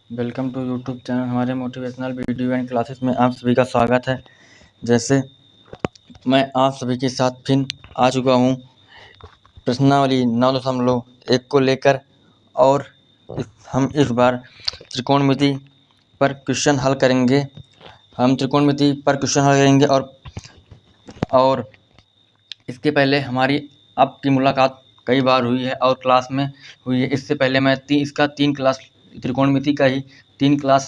Welcome to YouTube channel. हमारे motivational video and classes में आप सभी का स्वागत है। जैसे मैं आप सभी के साथ फिर आ चुका हूँ प्रश्नावली 9.1 को लेकर, और हम इस बार त्रिकोणमिति पर क्वेश्चन हल करेंगे। और इसके पहले हमारी आपकी मुलाकात कई बार हुई है और क्लास में हुई है। इससे पहले मैं इसका 3 क्लास त्रिकोणमिति का ही 3 क्लास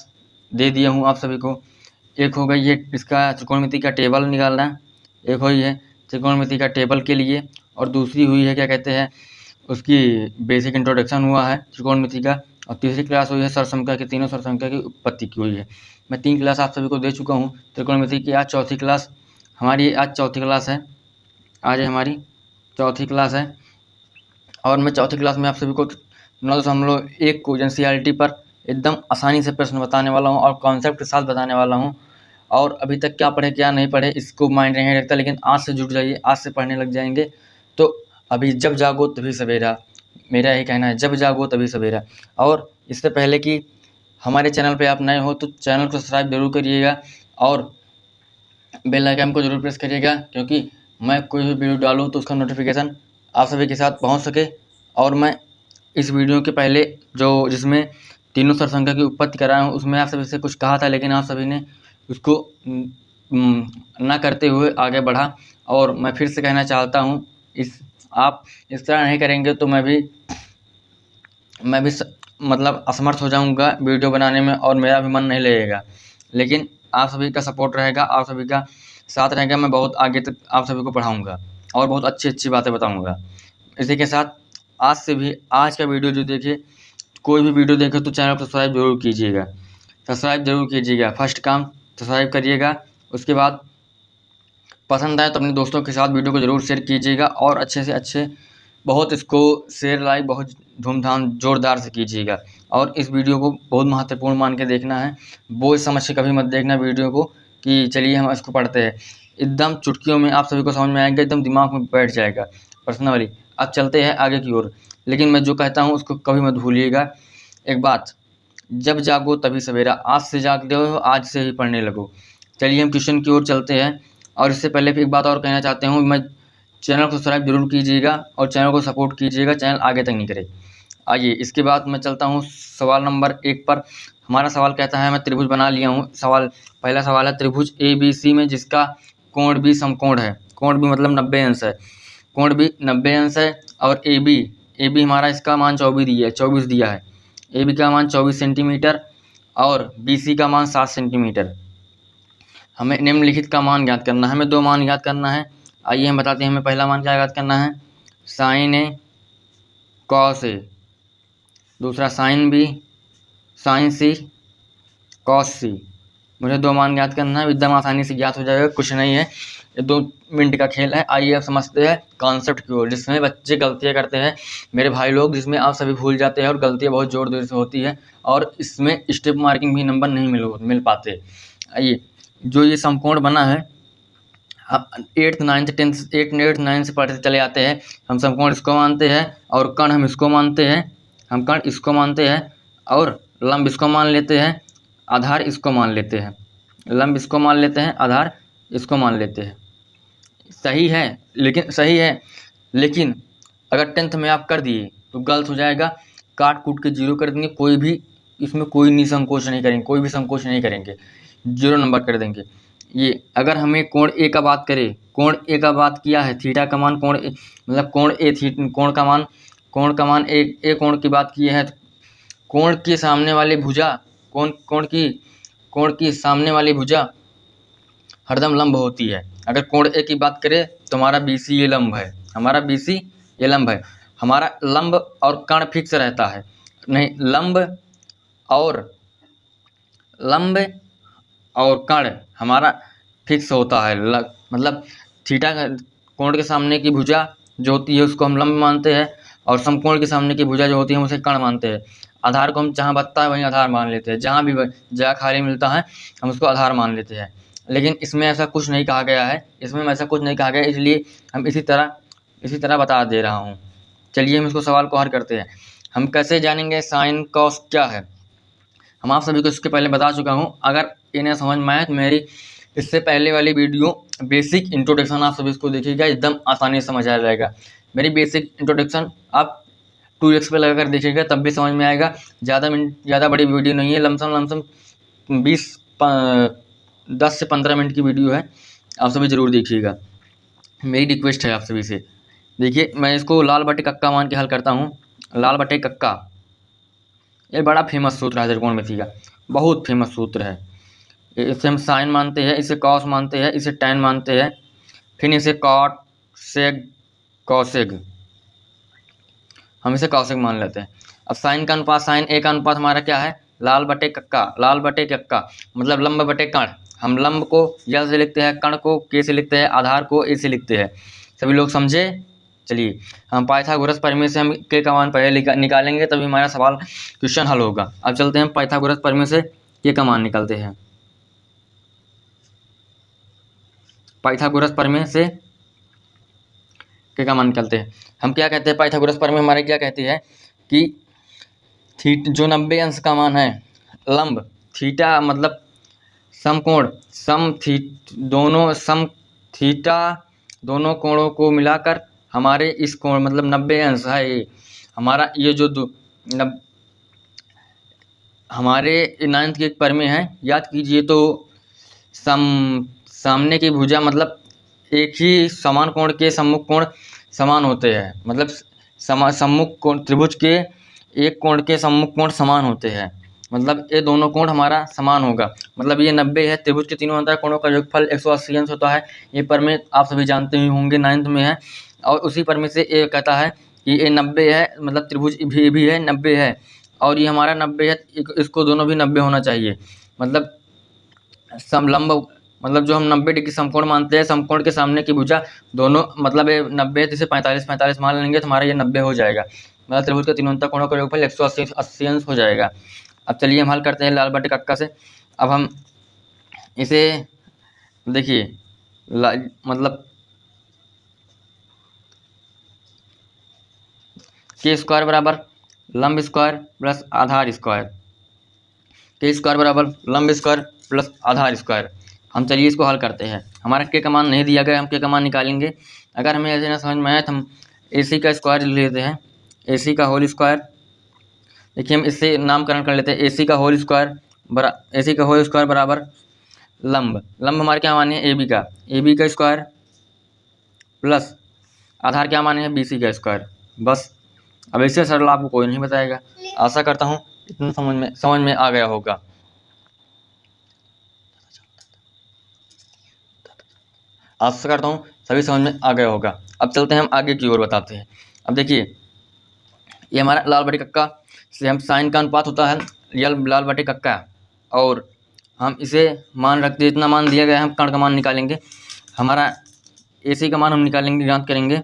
दे दिया हूँ आप सभी को। एक हो गई है इसका त्रिकोणमिति का टेबल निकालना, एक हुई है त्रिकोणमिति का टेबल के लिए, और दूसरी हुई है क्या कहते हैं उसकी बेसिक इंट्रोडक्शन हुआ है त्रिकोणमिति का, और तीसरी क्लास हुई है सरसंख्या की, तीनों सरसंख्या की उत्पत्ति की हुई है। मैं 3 क्लास आप सभी को दे चुका हूँ त्रिकोणमिति की। आज चौथी क्लास है। आज हमारी चौथी क्लास है और मैं चौथी क्लास में आप सभी को 9.1 को एनसीईआरटी पर एकदम आसानी से प्रश्न बताने वाला हूं और कॉन्सेप्ट के साथ बताने वाला हूं। और अभी तक क्या पढ़े क्या नहीं पढ़े इसको माइंड नहीं रखता, लेकिन आज से जुट जाइए, आज से पढ़ने लग जाएंगे। तो अभी जब जागो तभी सवेरा, मेरा यही कहना है, जब जागो तभी सवेरा। और इससे पहले कि हमारे चैनल पर आप नए हो तो चैनल को सब्सक्राइब जरूर करिएगा और बेल आइकन को जरूर प्रेस करिएगा, क्योंकि मैं कोई भी वीडियो डालूँ तो उसका नोटिफिकेशन आप सभी के साथ पहुंच सके। और मैं इस वीडियो के पहले जिसमें तीनों सरसंख्या की उत्पत्ति कराया हूँ उसमें आप सभी से कुछ कहा था, लेकिन आप सभी ने उसको ना करते हुए आगे बढ़ा। और मैं फिर से कहना चाहता हूँ, आप इस तरह नहीं करेंगे तो मैं भी मतलब असमर्थ हो जाऊँगा वीडियो बनाने में और मेरा भी मन नहीं लगेगा। लेकिन आप सभी का सपोर्ट रहेगा, आप सभी का साथ रहेगा, मैं बहुत आगे तक आप सभी को पढ़ाऊँगा और बहुत अच्छी अच्छी बातें बताऊँगा। इसी के साथ आज का वीडियो जो देखे, कोई भी वीडियो देखे तो चैनल को सब्सक्राइब जरूर कीजिएगा। फर्स्ट काम सब्सक्राइब करिएगा। उसके बाद पसंद आए तो अपने दोस्तों के साथ वीडियो को ज़रूर शेयर कीजिएगा और अच्छे से अच्छे बहुत इसको शेयर लाइक बहुत धूमधाम ज़ोरदार से कीजिएगा। और इस वीडियो को बहुत महत्वपूर्ण मान के देखना है, वो समझ के कभी मत देखना वीडियो को कि चलिए हम इसको पढ़ते हैं। एकदम चुटकियों में आप सभी को समझ में आएगा, एकदम दिमाग में बैठ जाएगा पर्सनली। अब चलते हैं आगे की ओर, लेकिन मैं जो कहता हूँ उसको कभी मत भूलिएगा। एक बात, जब जागो तभी सवेरा, आज से जागते हो आज से ही पढ़ने लगो। चलिए हम क्वेश्चन की ओर चलते हैं। और इससे पहले एक बात और कहना चाहते हूँ, मैं चैनल को सब्सक्राइब जरूर कीजिएगा और चैनल को सपोर्ट कीजिएगा, चैनल आगे तक नहीं करे। आइए इसके बाद मैं चलता हूँ सवाल नंबर 1 पर। हमारा सवाल कहता है, मैं त्रिभुज बना लिया हूँ। पहला सवाल है, त्रिभुज ABC में जिसका कोण भी समकोण है, कोण भी मतलब 90 अंश है, कोण भी 90 अंश है। और AB हमारा इसका मान 24 दिया है। AB का मान 24 सेंटीमीटर और BC का मान 7 सेंटीमीटर। हमें निम्नलिखित का मान ज्ञात करना है, हमें 2 मान ज्ञात करना है। आइए हम बताते हैं हमें पहला मान क्या ज्ञात करना है, साइन A कॉस A, दूसरा sine B sine C cos C। मुझे 2 मान ज्ञात करना है, एकदम आसानी से ज्ञात हो जाएगा, कुछ नहीं है, ये 2 मिनट का खेल है। आइए अब समझते हैं कॉन्सेप्ट की ओर, जिसमें बच्चे गलतियाँ करते हैं मेरे भाई लोग, जिसमें आप सभी भूल जाते हैं और गलतियाँ बहुत ज़ोर देर से होती है और इसमें स्टेप मार्किंग भी नंबर नहीं मिल पाते। आइए, जो ये समकोण बना है, अब 8th 9th 10th से पढ़ते चले आते हैं। हम समकोण इसको मानते हैं और कर्ण हम इसको मानते हैं, और लंब इसको मान लेते हैं, आधार इसको मान लेते हैं, लंब इसको मान लेते हैं, आधार इसको मान लेते हैं। सही है, लेकिन अगर 10th में आप कर दिए तो गलत हो जाएगा, काट कूट के 0 कर देंगे, कोई भी इसमें कोई भी संकोच नहीं करेंगे, 0 नंबर कर देंगे। ये अगर हमें कोण A का बात करें, कोण A का बात किया है, थीटा का मान कोण A मतलब कोण का मान A कोण की बात की है, तो कोण की सामने वाली भुजा हरदम लंब होती है। अगर कोण A की बात करें तो हमारा BC ये लंब है, हमारा लंब और कर्ण फिक्स रहता है, नहीं लंब और कर्ण हमारा फिक्स होता है। मतलब थीटा कोण के सामने की भुजा जो होती है उसको हम लंब मानते हैं, और समकोण के सामने की भुजा जो होती है हम उसे कर्ण मानते हैं। आधार को हम जहाँ बचता है वहीं आधार मान लेते हैं, जहाँ भी जगह खाली मिलता है हम उसको आधार मान लेते हैं। लेकिन इसमें ऐसा कुछ नहीं कहा गया है, इसलिए हम इसी तरह बता दे रहा हूँ। चलिए हम इसको सवाल को हल करते हैं। हम कैसे जानेंगे साइन कॉस क्या है? हम आप सभी को इसके पहले बता चुका हूँ। अगर इन्हें समझ में आए तो मेरी इससे पहले वाली वीडियो बेसिक इंट्रोडक्शन आप सभी इसको देखिएगा, एकदम आसानी से समझ आ जाएगा। मेरी बेसिक इंट्रोडक्शन आप 2x पे लगाकर देखिएगा तब भी समझ में आएगा। ज़्यादा बड़ी वीडियो नहीं है, लमसम 10 से 15 मिनट की वीडियो है, आप सभी ज़रूर देखिएगा, मेरी रिक्वेस्ट है आप सभी से। देखिए मैं इसको लाल बटे कक्का मान के हल करता हूँ। लाल बटे कक्का ये बड़ा फेमस सूत्र है त्रिकोणमिति का, बहुत फेमस सूत्र है। इसे हम साइन मानते हैं, इसे कॉस मानते हैं, इसे टैन मानते हैं, फिर इसे कॉट सेग कॉसेग, हम इसे कॉसेग मान लेते हैं। अब साइन का अनुपात, साइन ए का अनुपात हमारा क्या है, लाल बटे कक्का। लाल बटे कक्का मतलब लंब बटे कर्ण। हम लंब को यल से लिखते हैं, कर्ण को के से लिखते हैं, आधार को ए से लिखते हैं। सभी लोग समझे? चलिए हम पाइथागोरस प्रमेय से हम के का मान पहले निकालेंगे तभी हमारा सवाल क्वेश्चन हल होगा। अब चलते हैं पाइथागोरस प्रमेय से के का मान निकालते हैं। पाइथागोरस प्रमेय से के का मान निकालते हैं। हम क्या कहते हैं, पाइथागोरस प्रमेय हमारे क्या कहती है कि जो 90 अंश का मान है लंब, थीटा मतलब समकोण, थीटा दोनों कोणों को मिलाकर हमारे इस कोण मतलब 90 अंश है ये हमारा, ये जो हमारे 9th के प्रमेय है, याद कीजिए। तो सामने की भुजा मतलब एक ही समान कोण के सम्मुख कोण समान होते हैं, मतलब सम्मुख कोण त्रिभुज के एक कोण के सम्मुख कोण समान होते हैं, मतलब ये दोनों कोण हमारा समान होगा। मतलब ये 90 है, त्रिभुज के तीनों अंतर कोणों का योगफल 180 अंश होता है। ये प्रमेय आप सभी जानते ही होंगे, 9th में है। और उसी प्रमेय से ये कहता है कि ये 90 है, मतलब त्रिभुज भी है 90 है, और ये हमारा 90 है, इसको दोनों भी 90 होना चाहिए। मतलब समलंब मतलब जो हम 90 डिग्री समकोण मानते हैं, समकोण के सामने की भुजा दोनों मतलब ये 90 है, जैसे 45 मान लेंगे तो हमारा ये 90 हो जाएगा। मतलब त्रिभुज के तीनों अंतर कोणों का योगफल 180 अंश हो जाएगा। अब चलिए हम हल करते हैं लाल बटे कक्का से। अब हम इसे देखिए मतलब के स्क्वायर बराबर लंब स्क्वायर प्लस आधार स्क्वायर, के स्क्वायर बराबर लंब स्क्वायर प्लस आधार स्क्वायर। हम चलिए इसको हल करते हैं। हमारा के का मान नहीं दिया गया, हम के का मान निकालेंगे। अगर हमें ऐसे ना समझ में आए तो हम AC का स्क्वायर ले लेते हैं, AC का होल स्क्वायर। देखिए हम इससे नामकरण कर लेते हैं, AC का होल स्क्वायर बराबर लंब हमारे क्या माने है AB का स्क्वायर प्लस आधार क्या माने है BC का स्क्वायर। बस अब इससे सरल आपको कोई नहीं बताएगा। आशा करता हूँ इतना समझ में आ गया होगा। आशा करता हूँ सभी समझ में आ गया होगा। अब चलते हैं हम आगे की ओर बताते हैं। अब देखिए ये हमारा लाल बटे कक्का से हम साइन का अनुपात होता है लाल बटे कक्का, और हम इसे मान रखते, इतना मान दिया गया है, हम कर्ण का मान निकालेंगे। हमारा AC का मान हम निकालेंगे, ज्ञात करेंगे।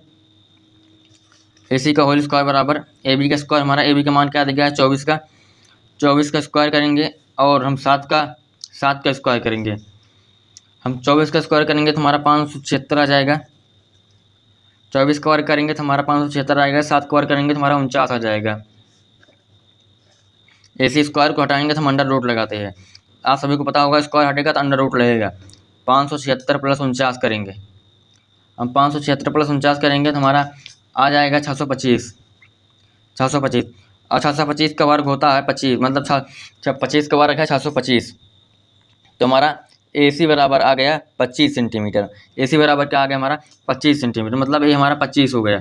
AC का होल स्क्वायर बराबर AB का स्क्वायर। हमारा AB का मान क्या दिया है 24 का स्क्वायर करेंगे, और हम 7 का स्क्वायर करेंगे। हम 24 का स्क्वायर करेंगे तो हमारा 576 आ जाएगा। 24 स्क्वायर करेंगे तो हमारा 576 आएगा। 7 स्क्वायर करेंगे तो हमारा 49 आ जाएगा। AC स्क्वायर को हटाएंगे तो हम अंडर रूट लगाते हैं। आप सभी को पता होगा स्क्वायर हटेगा तो अंडर रूट लगेगा। 576 प्लस 49 करेंगे, हम 576 प्लस 49 करेंगे तो हमारा आ जाएगा 625। और 625 का वर्ग होता है 25, मतलब 25 का वर्ग है 625। तो हमारा AC बराबर आ गया 25 सेंटीमीटर। AC बराबर क्या आ गया हमारा 25 सेंटीमीटर, मतलब ये हमारा 25 हो गया।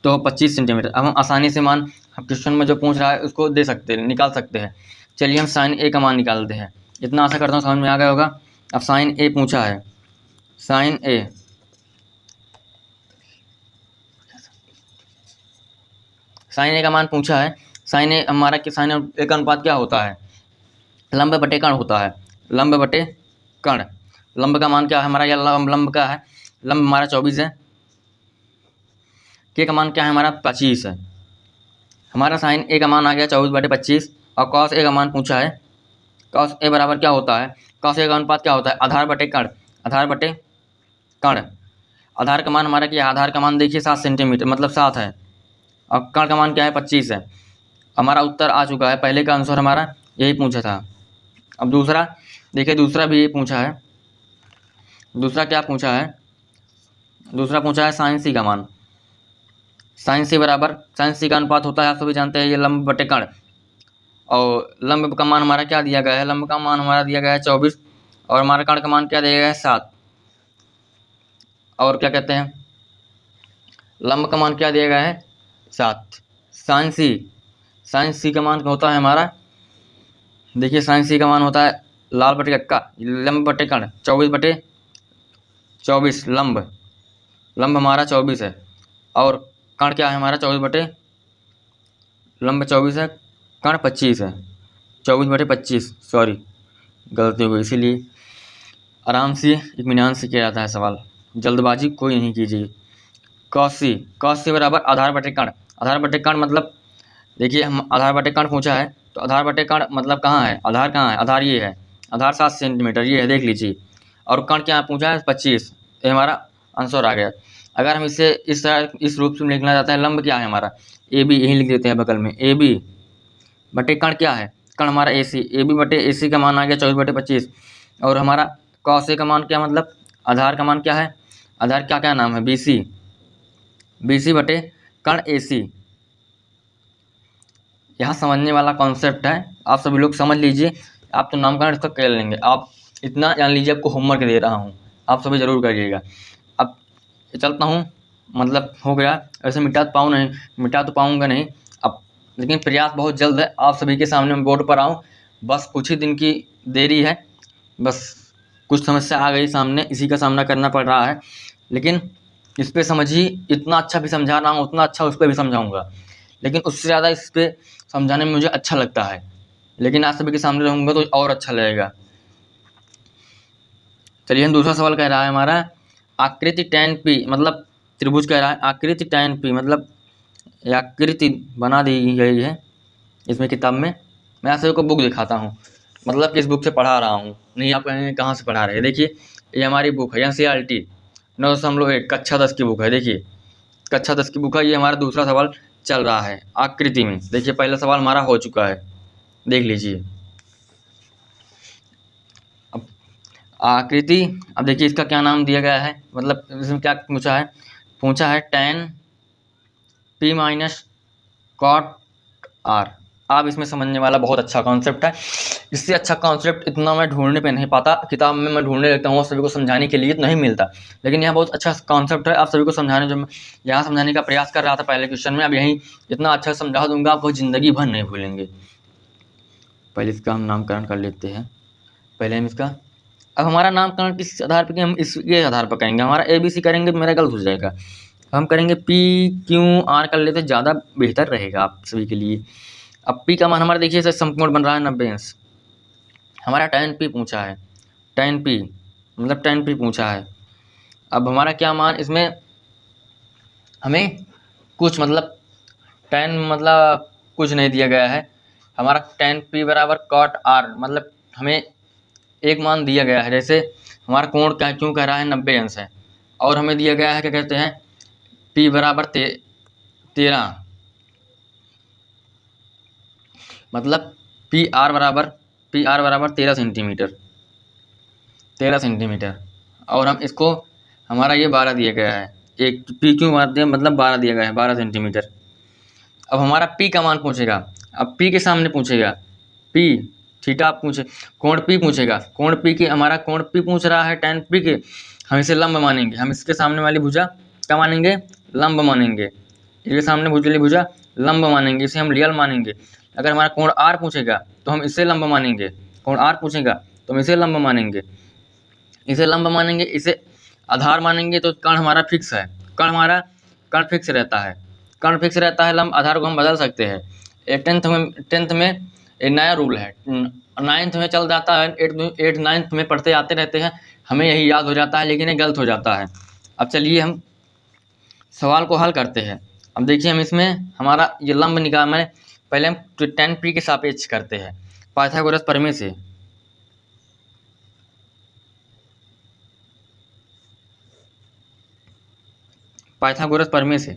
तो 25 सेंटीमीटर अब हम आसानी से मान हम क्वेश्चन में जो पूछ रहा है उसको निकाल सकते हैं। चलिए हम साइन A का मान निकालते हैं। इतना आशा करता हूँ समझ में आ गया होगा। अब साइन A पूछा है, साइन A का मान पूछा है। साइन A हमारा कि साइन A का अनुपात क्या होता है, लंब बटे कर्ण होता है। लंब बटे कर्ण, लंब का मान क्या है हमारा, या लंब का है, लंब हमारा 24 है। के का मान क्या है हमारा 25 है। हमारा साइन A का मान आ गया 24/25। और कॉस A का मान पूछा है। कॉस A बराबर क्या होता है, कॉस A का अनुपात क्या होता है, आधार बटे कर्ण। आधार का मान हमारा क्या है, आधार का मान देखिए 7 सेंटीमीटर मतलब 7 है, और कर्ण का मान क्या है 25 है। हमारा उत्तर आ चुका है, पहले का आंसर हमारा यही पूछा था। अब दूसरा देखिए, दूसरा भी ये पूछा है। दूसरा क्या पूछा है? दूसरा पूछा है साइन सी का मान। साइन सी बराबर, साइन सी का अनुपात होता है, आप सभी जानते हैं, ये लंब बटे कण। और लंब का मान हमारा क्या दिया गया है? लंब का मान हमारा दिया गया है 24, और हमारा कण का मान क्या दिया गया है? 7। और क्या कहते हैं, लंब का मान क्या दिया गया है? 7। साइन सी, साइन सी का मान होता है हमारा, देखिए साइन सी का मान होता है लाल बटे कक्का, लंब बटे कण, 24 बटे 24। लंब, लंब हमारा 24 है, और कण क्या है हमारा? 24 बटे, लंब 24 है, कण 25 है। 24 बटे 25, सॉरी गलती हो गई, इसीलिए आराम से इत्मीनान से किया जाता है सवाल, जल्दबाजी कोई नहीं कीजिए। कॉस सी, कॉस सी बराबर आधार बटे कण। आधार बटे कण मतलब, देखिए हम आधार बटे कण पूछा है, तो आधार बटे कण मतलब कहाँ है? आधार कहाँ है? आधार ये है, आधार 7 सेंटीमीटर ये है, देख लीजिए। और कण क्या पूछा है? 25, ये हमारा आंसर आ गया। अगर हम इसे इस तरह, इस रूप से लिखना चाहते हैं, लंब क्या है हमारा? ए बी, यही लिख देते हैं बगल में, ए बी बटे कण क्या है? कण हमारा ए सी, ए बी बटे ए सी का मान आ गया 24 बटे 25। और हमारा कॉस ए का मान क्या, मतलब आधार का मान क्या है? आधार क्या क्या नाम है? बी सी, बी सी बटे कण ए सी। यहाँ समझने वाला कॉन्सेप्ट है, आप सभी लोग समझ लीजिए। आप तो नामकरण इसका कर लेंगे, आप इतना जान लीजिए, आपको होमवर्क दे रहा हूँ, आप सभी जरूर करिएगा। अब चलता हूँ, मतलब हो गया, ऐसे मिटा तो पाऊँ नहीं, मिटा तो पाऊँगा नहीं अब, लेकिन प्रयास बहुत जल्द है, आप सभी के सामने मैं बोर्ड पर आऊँ। बस कुछ ही दिन की देरी है, बस कुछ समस्या आ गई सामने, इसी का सामना करना पड़ रहा है। लेकिन इस पर समझिए, इतना अच्छा भी समझा रहा हूँ, उतना अच्छा उस पर भी समझाऊँगा, लेकिन उससे ज़्यादा इस पर समझाने में मुझे अच्छा लगता है। लेकिन आप सभी के सामने रहूँगा तो और अच्छा लगेगा। चलिए, हम दूसरा सवाल कह रहा है हमारा, आकृति tan p, मतलब त्रिभुज कह रहा है, आकृति tan p मतलब आकृति बना दी गई है इसमें किताब में। मैं आप सभी को बुक दिखाता हूँ, मतलब किस बुक से पढ़ा रहा हूँ, नहीं आप कहेंगे कहाँ से पढ़ा रहे हैं। देखिए ये हमारी बुक है, NCERT 901 कक्षा 10 की बुक है। देखिए कक्षा 10 की बुक है, ये हमारा दूसरा सवाल चल रहा है आकृति में। देखिए पहला सवाल हमारा हो चुका है, देख लीजिए। अब आकृति, अब देखिए इसका क्या नाम दिया गया है, मतलब इसमें क्या पूछा है? पूछा है tan p minus cot r। आप इसमें समझने वाला बहुत अच्छा कॉन्सेप्ट है, इससे अच्छा कॉन्सेप्ट इतना मैं ढूंढने पे नहीं पाता, किताब में मैं ढूंढने लगता हूँ सभी को समझाने के लिए, तो नहीं मिलता। लेकिन यह बहुत अच्छा कॉन्सेप्ट है, आप सभी को समझाने, जो मैं यहाँ समझाने का प्रयास कर रहा था पहले क्वेश्चन में, अब यहीं इतना अच्छा समझा दूंगा, आपको ज़िंदगी भर नहीं भूलेंगे। पहले इसका हम नामकरण कर लेते हैं, पहले हम इसका, अब हमारा नामकरण किस आधार पर, हम इसके आधार पर करेंगे, हमारा ABC करेंगे तो मेरा गलत हो जाएगा। हम करेंगे PQR कर लेते, ज़्यादा बेहतर रहेगा आप सभी के लिए। अब P का मान हमारा देखिए समकोण बन रहा है 90 अंश, हमारा tan P पूछा है, tan P मतलब tan P पूछा है। अब हमारा क्या मान इसमें, हमें कुछ मतलब tan मतलब कुछ नहीं दिया गया है, हमारा tan P बराबर cot R, मतलब हमें एक मान दिया गया है। जैसे हमारा कोण क्या क्यों कह रहा है 90 अंश है, और हमें दिया गया है क्या कहते हैं, P बराबर 13, मतलब PR बराबर 13 सेंटीमीटर, 13 सेंटीमीटर। और हम इसको, हमारा ये 12 दिया गया है, एक P क्यों मारते हैं, मतलब 12 दिया गया है, 12 सेंटीमीटर। अब हमारा P का मान पूछेगा, अब P के सामने पूछेगा P थीटा पूछे, कोण P पूछेगा, कोण P की, हमारा कोण P पूछ रहा है tan P के, हम इसे लंब मानेंगे, हम इसके सामने वाली भुजा क्या मानेंगे, लंब मानेंगे, इसके सामने वाली भुजा लंब मानेंगे, इसे हम रियल मानेंगे। अगर हमारा कोण R पूछेगा तो हम इसे लंब मानेंगे, कोण R पूछेगा तो हम इसे लंब मानेंगे, इसे लंब मानेंगे, इसे आधार मानेंगे, तो कण हमारा फिक्स है, कण फिक्स रहता है, कण फिक्स रहता है, लंब आधार को हम बदल सकते हैं। ये टेंथ में एक नया रूल है, 9th में चल जाता है, 8 9th में पढ़ते आते रहते हैं, हमें यही याद हो जाता है, लेकिन ये गलत हो जाता है। अब चलिए हम सवाल को हल करते हैं। अब देखिए हम इसमें हमारा ये लंब निकाल, मैंने पहले हम tan P के सापेक्ष करते हैं पाइथागोरस प्रमेय से। पाइथागोरस प्रमेय से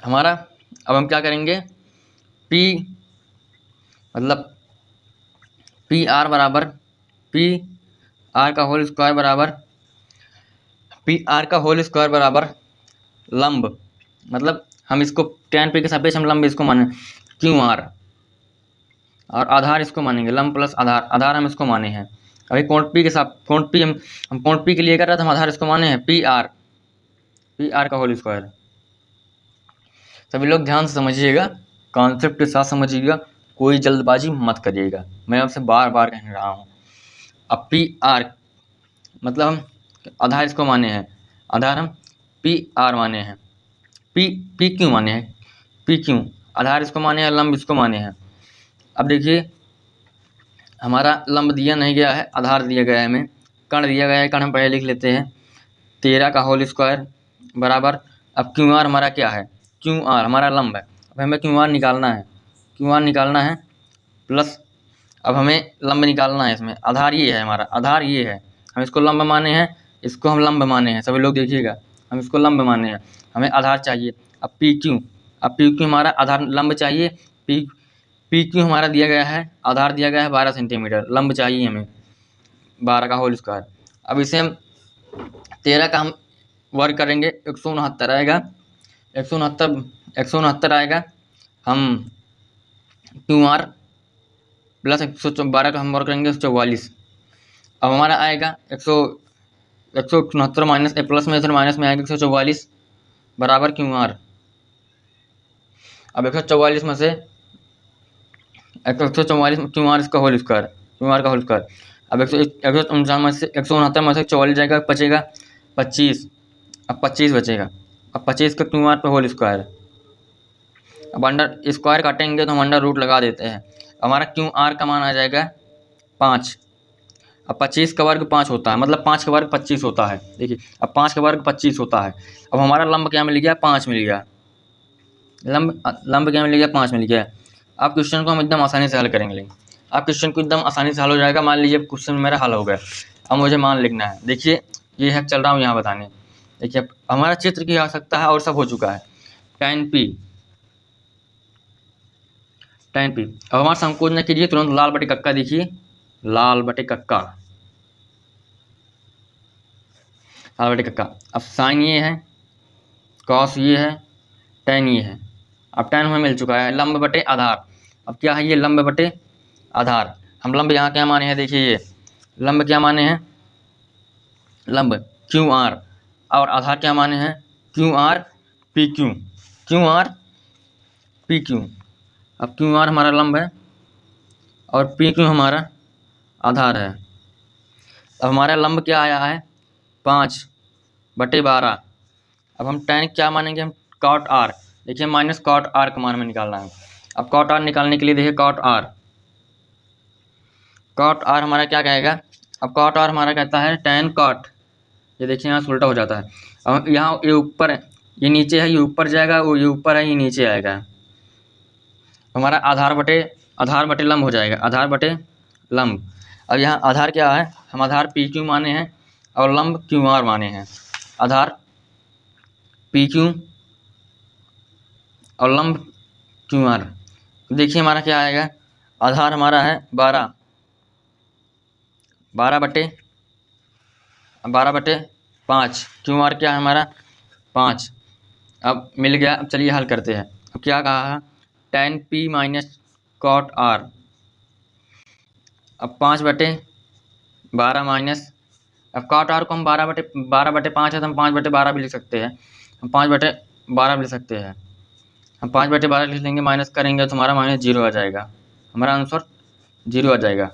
हमारा, अब हम क्या करेंगे, पी मतलब पी आर बराबर पी आर का होल स्क्वायर बराबर लंब, मतलब हम इसको tan p के सापेक्ष हम लंब इसको माने क्यू आर, और आधार इसको मानेंगे लंब प्लस आधार, आधार हम इसको माने हैं। अभी कोण p के साथ कोण p हम कोण p के लिए कर रहे थे, हम आधार इसको माने हैं पी आर का होल स्क्वायर। सभी लोग ध्यान से समझिएगा, कॉन्सेप्ट के साथ समझिएगा, कोई जल्दबाजी मत करिएगा, मैं आपसे बार बार कह रहा हूँ। अब पी आर मतलब हम आधार इसको माने हैं, आधार हम पी आर माने हैं, पी क्यों माने हैं, पी क्यों, आधार इसको माने हैं, लंब इसको माने हैं। अब देखिए हमारा लंब दिया नहीं गया है, आधार दिया गया है, हमें कण दिया गया है, कण हम पहले लिख लेते हैं 13 का होल स्क्वायर बराबर, अब क्यू आर हमारा क्या है, क्यू आर हमारा लंब है, अब हमें क्यू आर निकालना है प्लस अब हमें लंब निकालना है, इसमें आधार ये है, हमारा आधार ये है, हम इसको लंब माने हैं, इसको हम लंब माने हैं, सभी लोग देखिएगा हम इसको लंब माने हैं, हमें आधार चाहिए। अब पी क्यू हमारा आधार लंब चाहिए, पी क्यू हमारा दिया गया है, आधार दिया गया है 12 सेंटीमीटर, लंब चाहिए हमें 12 का होल स्क्वायर। अब इसे हम 13 का हम वर्ग करेंगे 169 आएगा, 169 आएगा, हम क्यू आर प्लस 112 का हम वर्ग करेंगे 144। अब हमारा आएगा 169 माइनस प्लस में इधर माइनस में आएगा 144 बराबर क्यू आर। अब 144 में से 144 क्यू आर का होल स्क्वायर, अब 159 में से 169 में से 44 जाएगा, बचेगा 25, अब 25 बचेगा, अब 25 का क्यू आर पे होल स्क्वायर। अब अंडर स्क्वायर काटेंगे तो हम अंडर रूट लगा देते हैं, हमारा क्यू आर का मान आ जाएगा 5। अब 25 का वर्ग 5 होता है, मतलब 5 का वर्ग 25 होता है, देखिए अब 5 का वर्ग 25 होता है। अब हमारा लंब क्या मिल गया, 5 मिल गया, लंब क्या मिल गया, 5 मिल गया। आप क्वेश्चन को हम एकदम आसानी से हल करेंगे, आप क्वेश्चन को एकदम आसानी से हल हो जाएगा। मान लीजिए क्वेश्चन मेरा हल हो गया, अब मुझे मान लिखना है, देखिए ये है चल रहा हूँ यहाँ बताने, देखिए हमारा चित्र की आवश्यकता है और सब हो चुका है, tan p। अब हमारा संकोच न कीजिए, तुरंत लाल बटे कक्का देखिए, लाल बटे कक्का। अब साइन ये है, कॉस ये है, tan ये है। अब tan हमें मिल चुका है, लंब बटे आधार। अब क्या है ये, लंब बटे आधार। हम लंब यहाँ क्या माने हैं, देखिए ये लंब क्या माने हैं, लंब क्यू आर, और आधार क्या माने हैं, क्यू आर पी क्यू। अब क्यू आर हमारा लंब है और पी क्यू हमारा आधार है। अब हमारा लंब क्या आया है, 5/12। अब हम tan क्या मानेंगे, हम cot r, देखिए माइनस cot r का मान हमें निकालना है। अब cot r निकालने के लिए देखिए cot r हमारा क्या कहेगा, अब cot r हमारा कहता है tan cot, ये देखिए यहाँ से उल्टा हो जाता है। अब यहाँ ये ऊपर है, ये नीचे है, ये ऊपर जाएगा, वो ये ऊपर है, ये नीचे आएगा। हमारा आधार बटे लंब हो जाएगा, आधार बटे लंब। अब यहाँ आधार क्या है, हम आधार पी क्यू माने हैं और लंब क्यू आर माने हैं, आधार पी क्यू और लंब क्यू आर। देखिए हमारा क्या आएगा, आधार हमारा है 12/5, क्यू आर क्या है हमारा 5। अब मिल गया, अब चलिए हल करते हैं। अब क्या कहा है, tan p minus cot r। अब 5/12 माइनस, अब cot r को हम 12/5 है तो हम 5/12 भी लिख सकते हैं, हम 5/12 भी लिख सकते हैं, हम 5/12 लिख लेंगे, माइनस करेंगे तो हमारा -0 आ जाएगा, हमारा आंसर 0 आ जाएगा।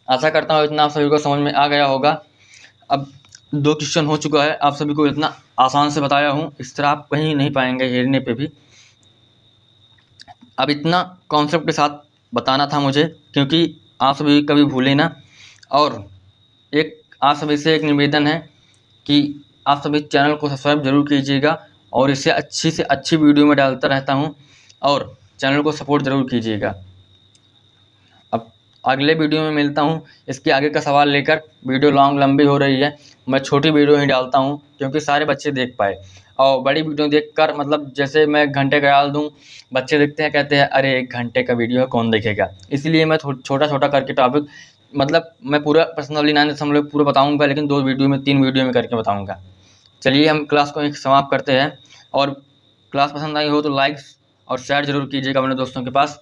आशा करता हूँ इतना आप सभी को समझ में आ गया होगा। अब 2 क्वेश्चन हो चुका है, आप सभी को इतना आसान से बताया हूँ, इस तरह आप कहीं नहीं पाएंगे हेरने पे भी। अब इतना कॉन्सेप्ट के साथ बताना था मुझे, क्योंकि आप सभी कभी भूले ना। और एक आप सभी से एक निवेदन है कि आप सभी चैनल को सब्सक्राइब जरूर कीजिएगा, और इससे अच्छी से अच्छी वीडियो में डालता रहता हूं, और चैनल को सपोर्ट ज़रूर कीजिएगा। अब अगले वीडियो में मिलता हूं, इसके आगे का सवाल लेकर। वीडियो लंबी हो रही है, मैं छोटी वीडियो ही डालता हूं क्योंकि सारे बच्चे देख पाए। और बड़ी वीडियो देखकर मतलब जैसे मैं घंटे का डाल दूँ, बच्चे देखते हैं कहते हैं अरे 1 घंटे का वीडियो है कौन देखेगा। इसलिए मैं छोटा छोटा करके टॉपिक मतलब मैं पूरा पर्सनली 9 पूरा बताऊँगा, लेकिन 2 वीडियो में 3 वीडियो में करके बताऊँगा। चलिए हम क्लास को एक समाप्त करते हैं, और क्लास पसंद आई हो तो लाइक्स और शेयर जरूर कीजिएगा अपने दोस्तों के पास।